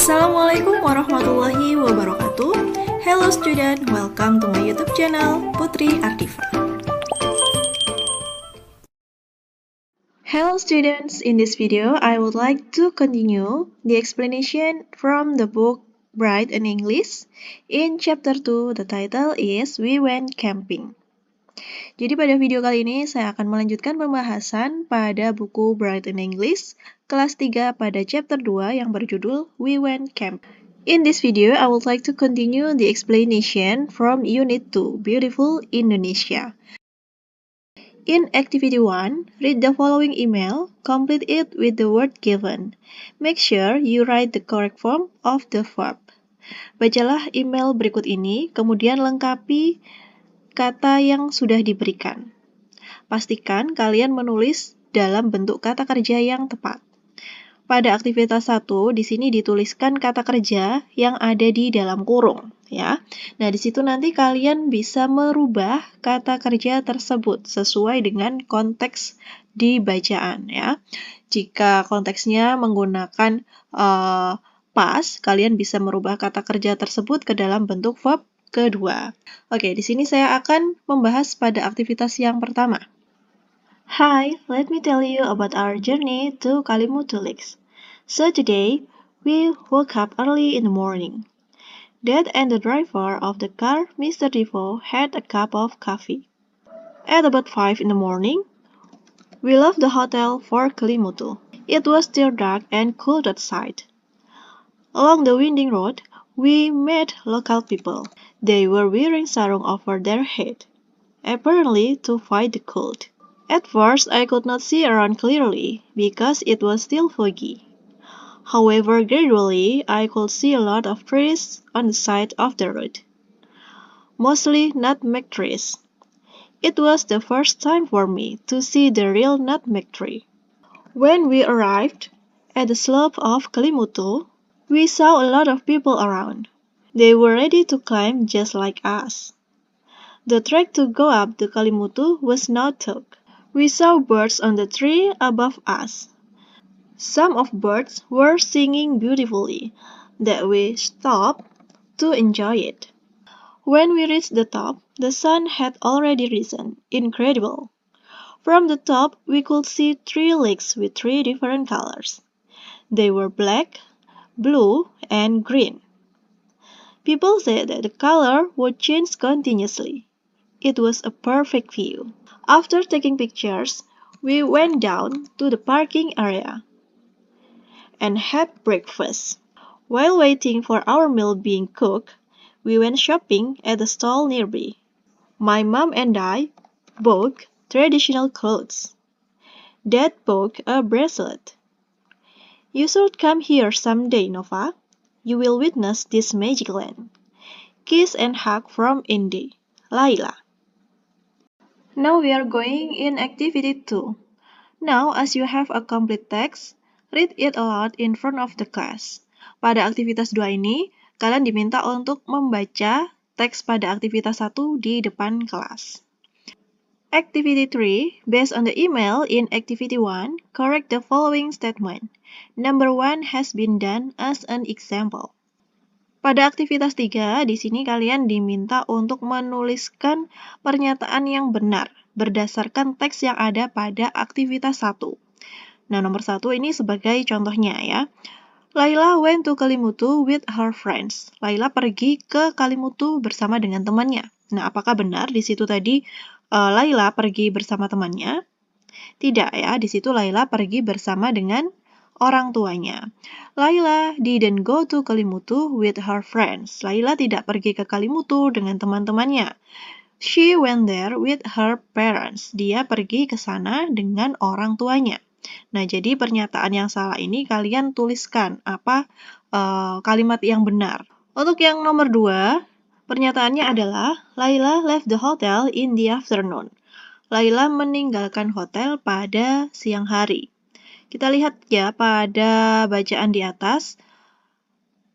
Assalamualaikum warahmatullahi wabarakatuh. Hello student, welcome to my YouTube channel Putri Ardifa. Hello students, in this video I would like to continue the explanation from the book Bright in English. In chapter 2, the title is We Went Camping. Jadi pada video kali ini saya akan melanjutkan pembahasan pada buku Bright in English kelas 3 pada chapter 2 yang berjudul We Went Camping. In this video, I would like to continue the explanation from Unit 2, Beautiful Indonesia. In Activity 1, read the following email, complete it with the word given. Make sure you write the correct form of the verb. Bacalah email berikut ini, kemudian lengkapi kata yang sudah diberikan. Pastikan kalian menulis dalam bentuk kata kerja yang tepat. Pada aktivitas 1, di sini dituliskan kata kerja yang ada di dalam kurung, ya. Nah, di situ nanti kalian bisa merubah kata kerja tersebut sesuai dengan konteks di bacaan, ya. Jika konteksnya menggunakan past, kalian bisa merubah kata kerja tersebut ke dalam bentuk verb kedua. Oke, di sini saya akan membahas pada aktivitas yang pertama. Hi, let me tell you about our journey to Kalimutu Lakes. So today, we woke up early in the morning. Dad and the driver of the car, Mr. Devo, had a cup of coffee. At about 5 in the morning, we left the hotel for Kalimutu. It was still dark and cold outside. Along the winding road, we met local people. They were wearing sarung over their head, apparently to fight the cold. At first, I could not see around clearly because it was still foggy. However, gradually, I could see a lot of trees on the side of the road, mostly nutmeg trees. It was the first time for me to see the real nutmeg tree. When we arrived at the slope of Kalimutu, we saw a lot of people around. They were ready to climb just like us. The trek to go up the Kalimutu was now took. We saw birds on the tree above us. Some of birds were singing beautifully that we stopped to enjoy it. When we reached the top, the sun had already risen. Incredible! From the top, we could see 3 lakes with 3 different colors. They were black, blue, and green. People said that the color would change continuously. It was a perfect view. After taking pictures, we went down to the parking area and had breakfast. While waiting for our meal being cooked, we went shopping at a stall nearby. My mom and I bought traditional clothes. Dad bought a bracelet. You should come here someday, Nova. You will witness this magic land. Kiss and hug from Indy, Laila. Now we are going in activity 2. Now, as you have a complete text, read it aloud in front of the class. Pada aktivitas 2 ini, kalian diminta untuk membaca teks pada aktivitas 1 di depan kelas. Activity 3, based on the email in Activity 1, correct the following statement. Number 1 has been done as an example. Pada aktivitas 3, di sini kalian diminta untuk menuliskan pernyataan yang benar berdasarkan teks yang ada pada aktivitas 1. Nah, nomor 1 ini sebagai contohnya ya. Laila went to Kalimutu with her friends. Laila pergi ke Kalimutu bersama dengan temannya. Nah, apakah benar di situ tadi Laila pergi bersama temannya? Tidak ya, di situ Laila pergi bersama dengan orang tuanya. Laila didn't go to Kalimutu with her friends. Laila tidak pergi ke Kalimutu dengan teman-temannya. She went there with her parents. Dia pergi ke sana dengan orang tuanya. Nah, jadi pernyataan yang salah ini kalian tuliskan apa kalimat yang benar. Untuk yang nomor 2, pernyataannya adalah Laila left the hotel in the afternoon. Laila meninggalkan hotel pada siang hari. Kita lihat ya pada bacaan di atas.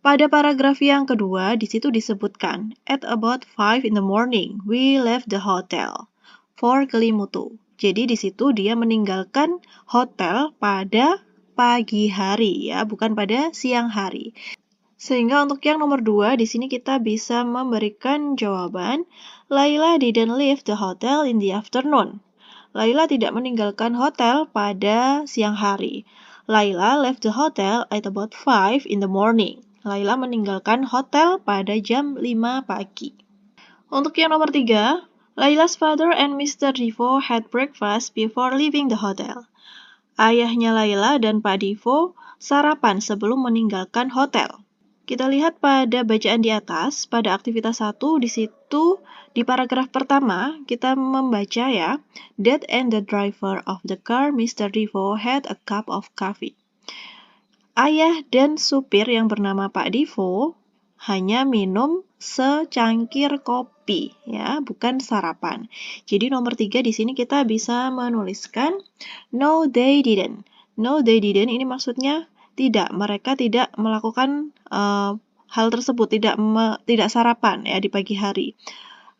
Pada paragraf yang kedua, di situ disebutkan, at about 5 in the morning, we left the hotel for Kalimutu. Jadi di situ dia meninggalkan hotel pada pagi hari ya, bukan pada siang hari. Sehingga untuk yang nomor 2, di sini kita bisa memberikan jawaban, Laila didn't leave the hotel in the afternoon. Laila tidak meninggalkan hotel pada siang hari. Laila left the hotel at about 5 in the morning. Laila meninggalkan hotel pada jam 5 pagi. Untuk yang nomor 3, Laila's father and Mr. Devo had breakfast before leaving the hotel. Ayahnya Laila dan Pak Devo sarapan sebelum meninggalkan hotel. Kita lihat pada bacaan di atas, pada aktivitas 1, di situ di paragraf pertama kita membaca ya, Dad and the driver of the car, Mr. Devo, had a cup of coffee. Ayah dan supir yang bernama Pak Devo hanya minum secangkir kopi, ya, bukan sarapan. Jadi nomor 3 di sini kita bisa menuliskan no they didn't. No they didn't ini maksudnya tidak, mereka tidak melakukan hal tersebut, tidak sarapan ya di pagi hari.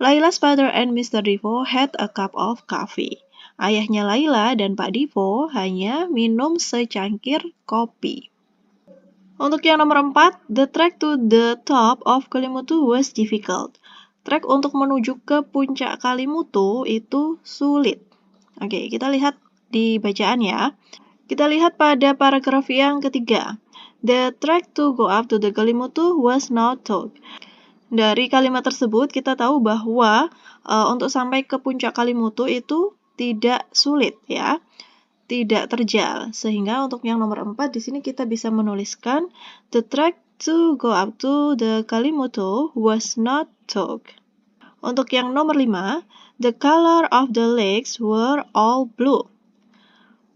Laila's father and Mr. Devo had a cup of coffee. Ayahnya Laila dan Pak Devo hanya minum secangkir kopi. Untuk yang nomor 4, the trek to the top of Kelimutu was difficult. Trek untuk menuju ke puncak Kelimutu itu sulit. Oke, kita lihat di bacaan ya. Kita lihat pada paragraf yang ketiga. The trek to go up to the Kelimutu was not tough. Dari kalimat tersebut kita tahu bahwa untuk sampai ke puncak Kelimutu itu tidak sulit ya. Tidak terjal. Sehingga untuk yang nomor 4 di sini kita bisa menuliskan the trek to go up to the Kelimutu was not tough. Untuk yang nomor 5, the color of the lakes were all blue.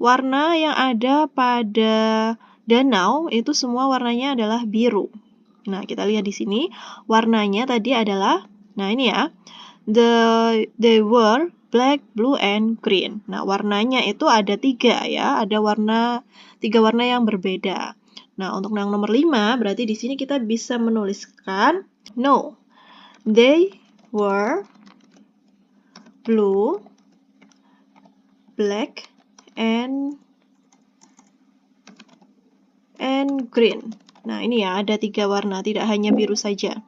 Warna yang ada pada danau itu semua warnanya adalah biru. Nah, kita lihat di sini warnanya tadi adalah, nah ini ya, they were black, blue, and green. Nah, warnanya itu ada 3 ya, ada 3 warna yang berbeda. Nah, untuk yang nomor 5 berarti di sini kita bisa menuliskan no, they were blue, black, and green. Nah, ini ya, ada 3 warna, tidak hanya biru saja.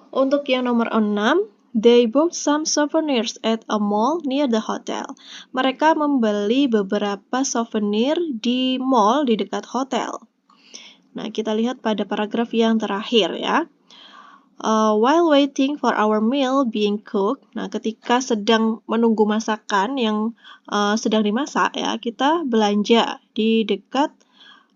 Untuk yang nomor 6, they bought some souvenirs at a mall near the hotel. Mereka membeli beberapa souvenir di mall di dekat hotel. Nah, kita lihat pada paragraf yang terakhir ya. While waiting for our meal being cooked, nah ketika sedang menunggu masakan yang sedang dimasak ya, kita belanja di dekat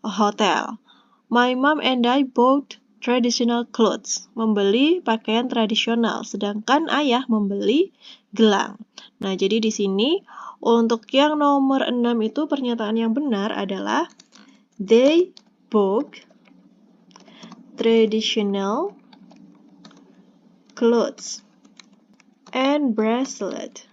hotel. My mom and I bought traditional clothes, membeli pakaian tradisional, sedangkan ayah membeli gelang. Nah, jadi di sini untuk yang nomor 6 itu pernyataan yang benar adalah they bought traditional clothes and bracelet.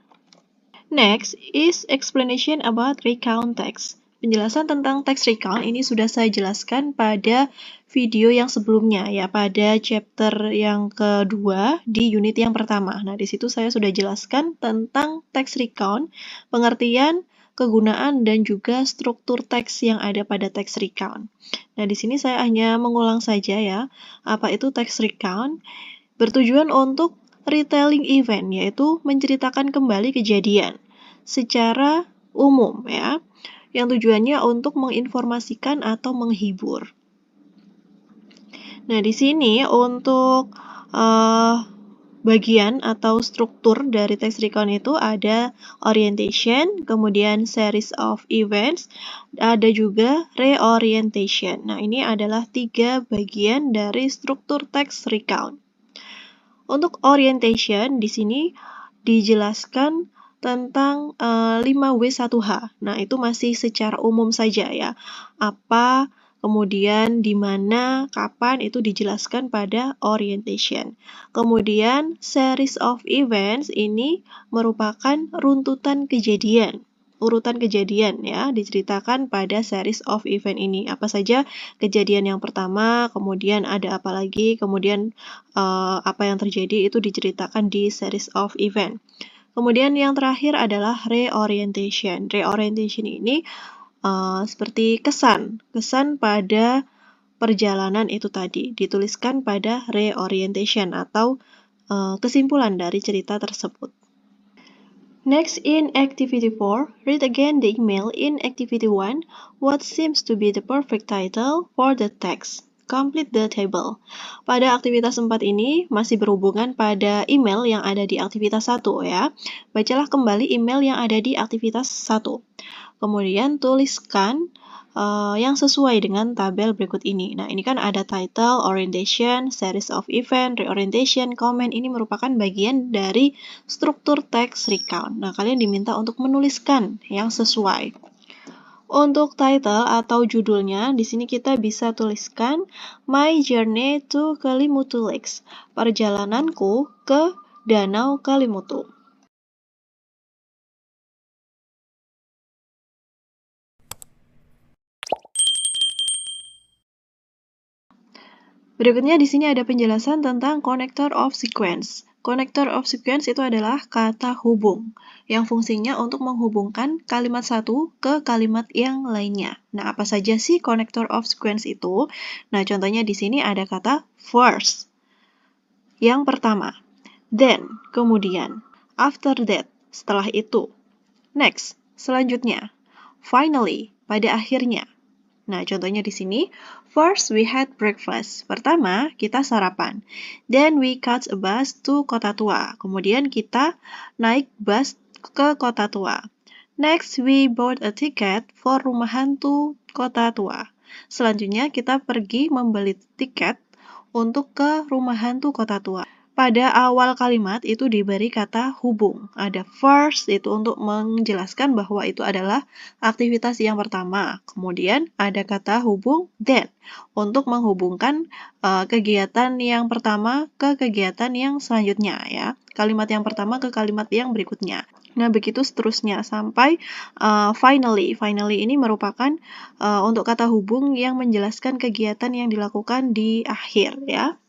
Next is explanation about recount text. Penjelasan tentang teks recount ini sudah saya jelaskan pada video yang sebelumnya ya, pada chapter yang kedua di unit yang pertama. Nah, di situ saya sudah jelaskan tentang teks recount, pengertian, kegunaan, dan juga struktur teks yang ada pada teks recount. Nah, di sini saya hanya mengulang saja ya, apa itu teks recount? Bertujuan untuk retelling event, yaitu menceritakan kembali kejadian secara umum ya, yang tujuannya untuk menginformasikan atau menghibur. Nah, di sini untuk bagian atau struktur dari text recount itu ada orientation, kemudian series of events, ada juga reorientation. Nah, ini adalah 3 bagian dari struktur text recount. Untuk orientation di sini dijelaskan tentang 5W1H. Nah, itu masih secara umum saja ya. Apa, kemudian di mana, kapan itu dijelaskan pada orientation. Kemudian series of events ini merupakan runtutan kejadian. Urutan kejadian ya, diceritakan pada series of event ini. Apa saja kejadian yang pertama, kemudian ada apa lagi, kemudian apa yang terjadi itu diceritakan di series of event. Kemudian yang terakhir adalah reorientation. Reorientation ini seperti kesan pada perjalanan itu tadi, dituliskan pada reorientation atau kesimpulan dari cerita tersebut. Next, in Activity 4, read again the email in Activity 1. What seems to be the perfect title for the text? Complete the table. Pada aktivitas 4 ini masih berhubungan pada email yang ada di aktivitas 1 ya. Bacalah kembali email yang ada di aktivitas 1. Kemudian tuliskan yang sesuai dengan tabel berikut ini. Nah, ini kan ada title, orientation, series of event, reorientation, comment. Ini merupakan bagian dari struktur teks recount. Nah, kalian diminta untuk menuliskan yang sesuai. Untuk title atau judulnya, di sini kita bisa tuliskan My Journey to Kelimutu Lakes. Perjalananku ke Danau Kelimutu. Berikutnya di sini ada penjelasan tentang connector of sequence. Connector of sequence itu adalah kata hubung yang fungsinya untuk menghubungkan kalimat satu ke kalimat yang lainnya. Nah, apa saja sih connector of sequence itu? Nah, contohnya di sini ada kata first, yang pertama, then, kemudian, after that, setelah itu, next, selanjutnya, finally, pada akhirnya. Nah, contohnya di sini, first we had breakfast. Pertama, kita sarapan. Then we catch a bus to Kota Tua. Kemudian kita naik bus ke Kota Tua. Next, we bought a ticket for Rumah Hantu Kota Tua. Selanjutnya, kita pergi membeli tiket untuk ke Rumah Hantu Kota Tua. Pada awal kalimat itu diberi kata hubung. Ada first itu untuk menjelaskan bahwa itu adalah aktivitas yang pertama. Kemudian ada kata hubung then untuk menghubungkan kegiatan yang pertama ke kegiatan yang selanjutnya ya. Kalimat yang pertama ke kalimat yang berikutnya. Nah, begitu seterusnya sampai finally. Finally ini merupakan untuk kata hubung yang menjelaskan kegiatan yang dilakukan di akhir ya.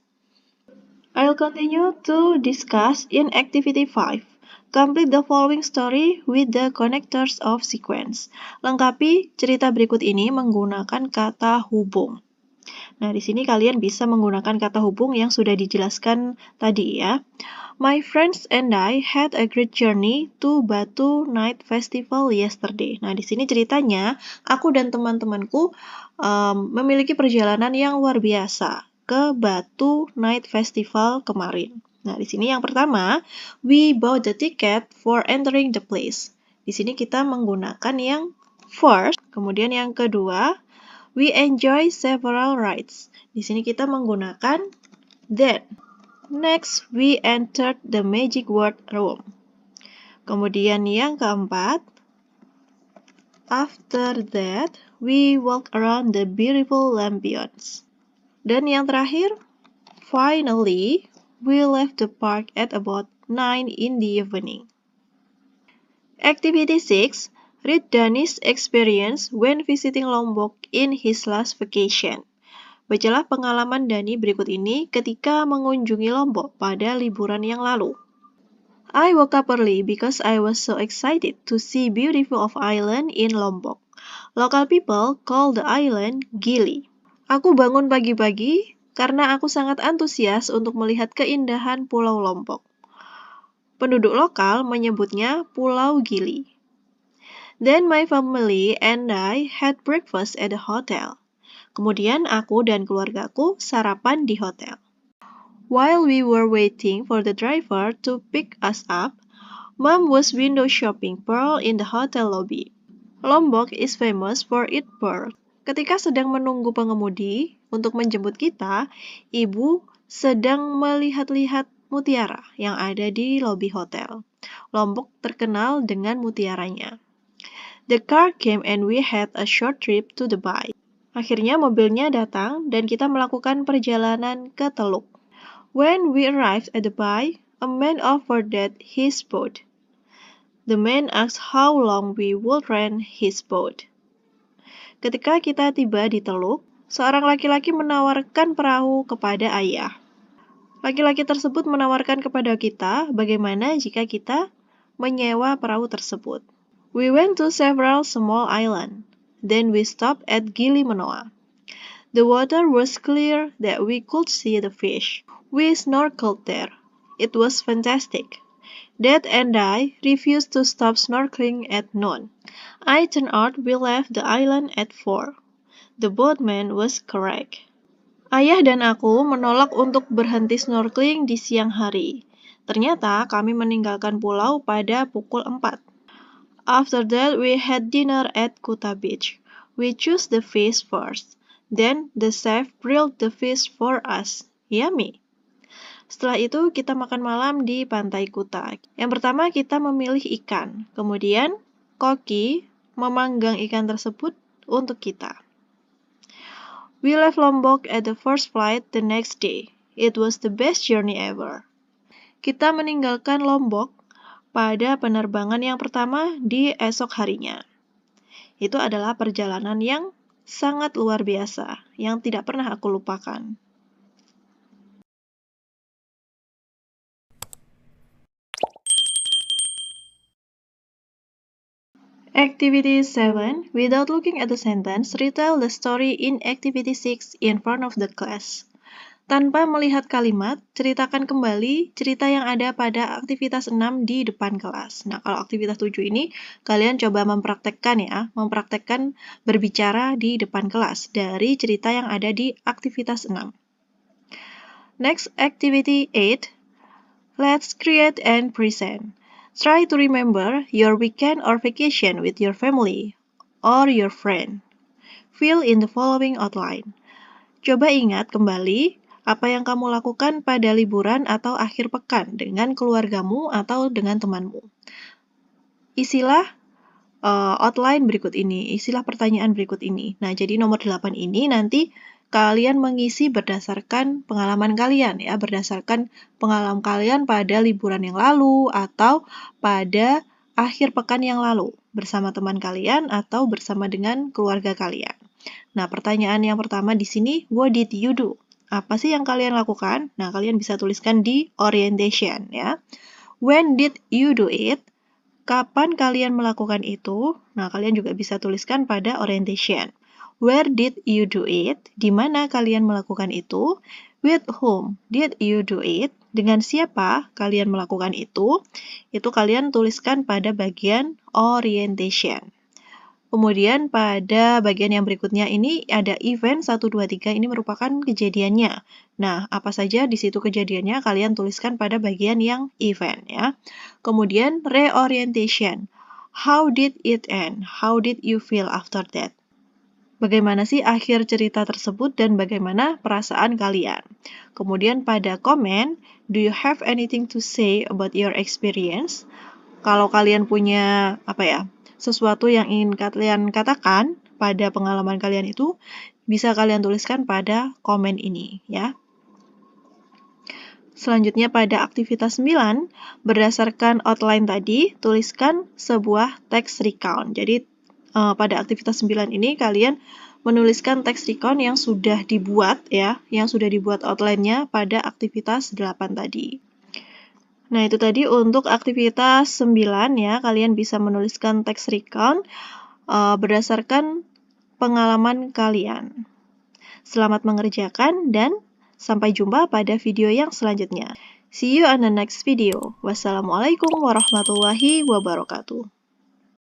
I'll continue to discuss in Activity 5. Complete the following story with the connectors of sequence. Lengkapi cerita berikut ini menggunakan kata hubung. Nah, di sini kalian bisa menggunakan kata hubung yang sudah dijelaskan tadi ya. My friends and I had a great journey to Batu Night Festival yesterday. Nah, di sini ceritanya aku dan teman-temanku memiliki perjalanan yang luar biasa ke Batu Night Festival kemarin. Nah, di sini yang pertama, we bought the ticket for entering the place. Di sini kita menggunakan yang first, kemudian yang kedua, we enjoy several rides. Di sini kita menggunakan then. Next, we entered the magic word room. Kemudian yang keempat, after that, we walk around the beautiful lampions. Dan yang terakhir, finally, we left the park at about 9 in the evening. Activity 6. Read Dani's experience when visiting Lombok in his last vacation. Bacalah pengalaman Dani berikut ini ketika mengunjungi Lombok pada liburan yang lalu. I woke up early because I was so excited to see beautiful of island in Lombok. Local people call the island Gili. Aku bangun pagi-pagi karena aku sangat antusias untuk melihat keindahan Pulau Lombok. Penduduk lokal menyebutnya Pulau Gili. Then my family and I had breakfast at the hotel. Kemudian aku dan keluargaku sarapan di hotel. While we were waiting for the driver to pick us up, Mom was window shopping pearl in the hotel lobby. Lombok is famous for its pearl. Ketika sedang menunggu pengemudi untuk menjemput kita, ibu sedang melihat-lihat mutiara yang ada di lobi hotel. Lombok terkenal dengan mutiaranya. The car came and we had a short trip to the bay. Akhirnya mobilnya datang dan kita melakukan perjalanan ke Teluk. When we arrived at the bay, a man offered that his boat. The man asked how long we would rent his boat. Ketika kita tiba di Teluk, seorang laki-laki menawarkan perahu kepada ayah. Laki-laki tersebut menawarkan kepada kita bagaimana jika kita menyewa perahu tersebut. We went to several small islands. Then we stopped at Gili Manoa. The water was clear that we could see the fish. We snorkeled there. It was fantastic. Dad and I refused to stop snorkeling at noon. I turned out we left the island at 4. The boatman was correct. Ayah dan aku menolak untuk berhenti snorkeling di siang hari. Ternyata kami meninggalkan pulau pada pukul 4. After that, we had dinner at Kuta Beach. We chose the fish first. Then, the chef grilled the fish for us. Yummy! Setelah itu, kita makan malam di pantai Kuta. Yang pertama, kita memilih ikan. Kemudian, koki memanggang ikan tersebut untuk kita. We left Lombok at the first flight the next day. It was the best journey ever. Kita meninggalkan Lombok pada penerbangan yang pertama di esok harinya. Itu adalah perjalanan yang sangat luar biasa, yang tidak pernah aku lupakan. Activity 7. Without looking at the sentence, retell the story in Activity 6 in front of the class. Tanpa melihat kalimat, ceritakan kembali cerita yang ada pada aktivitas 6 di depan kelas. Nah, kalau aktivitas 7 ini, kalian coba mempraktekkan mempraktekkan berbicara di depan kelas dari cerita yang ada di aktivitas 6. Next, activity 8. Let's create and present. Try to remember your weekend or vacation with your family or your friend. Fill in the following outline. Coba ingat kembali apa yang kamu lakukan pada liburan atau akhir pekan dengan keluargamu atau dengan temanmu. Isilah outline berikut ini, isilah pertanyaan berikut ini. Nah, jadi nomor 8 ini nanti kalian mengisi berdasarkan pengalaman kalian ya, berdasarkan pengalaman kalian pada liburan yang lalu atau pada akhir pekan yang lalu bersama teman kalian atau bersama dengan keluarga kalian. Nah, pertanyaan yang pertama di sini, what did you do? Apa sih yang kalian lakukan? Nah, kalian bisa tuliskan di orientation ya. When did you do it? Kapan kalian melakukan itu? Nah, kalian juga bisa tuliskan pada orientation. Where did you do it? Di mana kalian melakukan itu? With whom did you do it? Dengan siapa kalian melakukan itu? Itu kalian tuliskan pada bagian orientation. Kemudian pada bagian yang berikutnya ini ada event 1, 2, 3, ini merupakan kejadiannya. Nah, apa saja di situ kejadiannya kalian tuliskan pada bagian yang event ya. Kemudian reorientation. How did it end? How did you feel after that? Bagaimana sih akhir cerita tersebut dan bagaimana perasaan kalian? Kemudian pada komen, do you have anything to say about your experience? Kalau kalian punya sesuatu yang ingin kalian katakan pada pengalaman kalian itu, bisa kalian tuliskan pada komen ini ya. Selanjutnya pada aktivitas 9, berdasarkan outline tadi, tuliskan sebuah text recount. Jadi pada aktivitas 9 ini kalian menuliskan text recount yang sudah dibuat ya, yang sudah dibuat outline-nya pada aktivitas 8 tadi. Nah, itu tadi untuk aktivitas 9 ya, kalian bisa menuliskan text recount berdasarkan pengalaman kalian. Selamat mengerjakan dan sampai jumpa pada video yang selanjutnya. See you on the next video. Wassalamualaikum warahmatullahi wabarakatuh.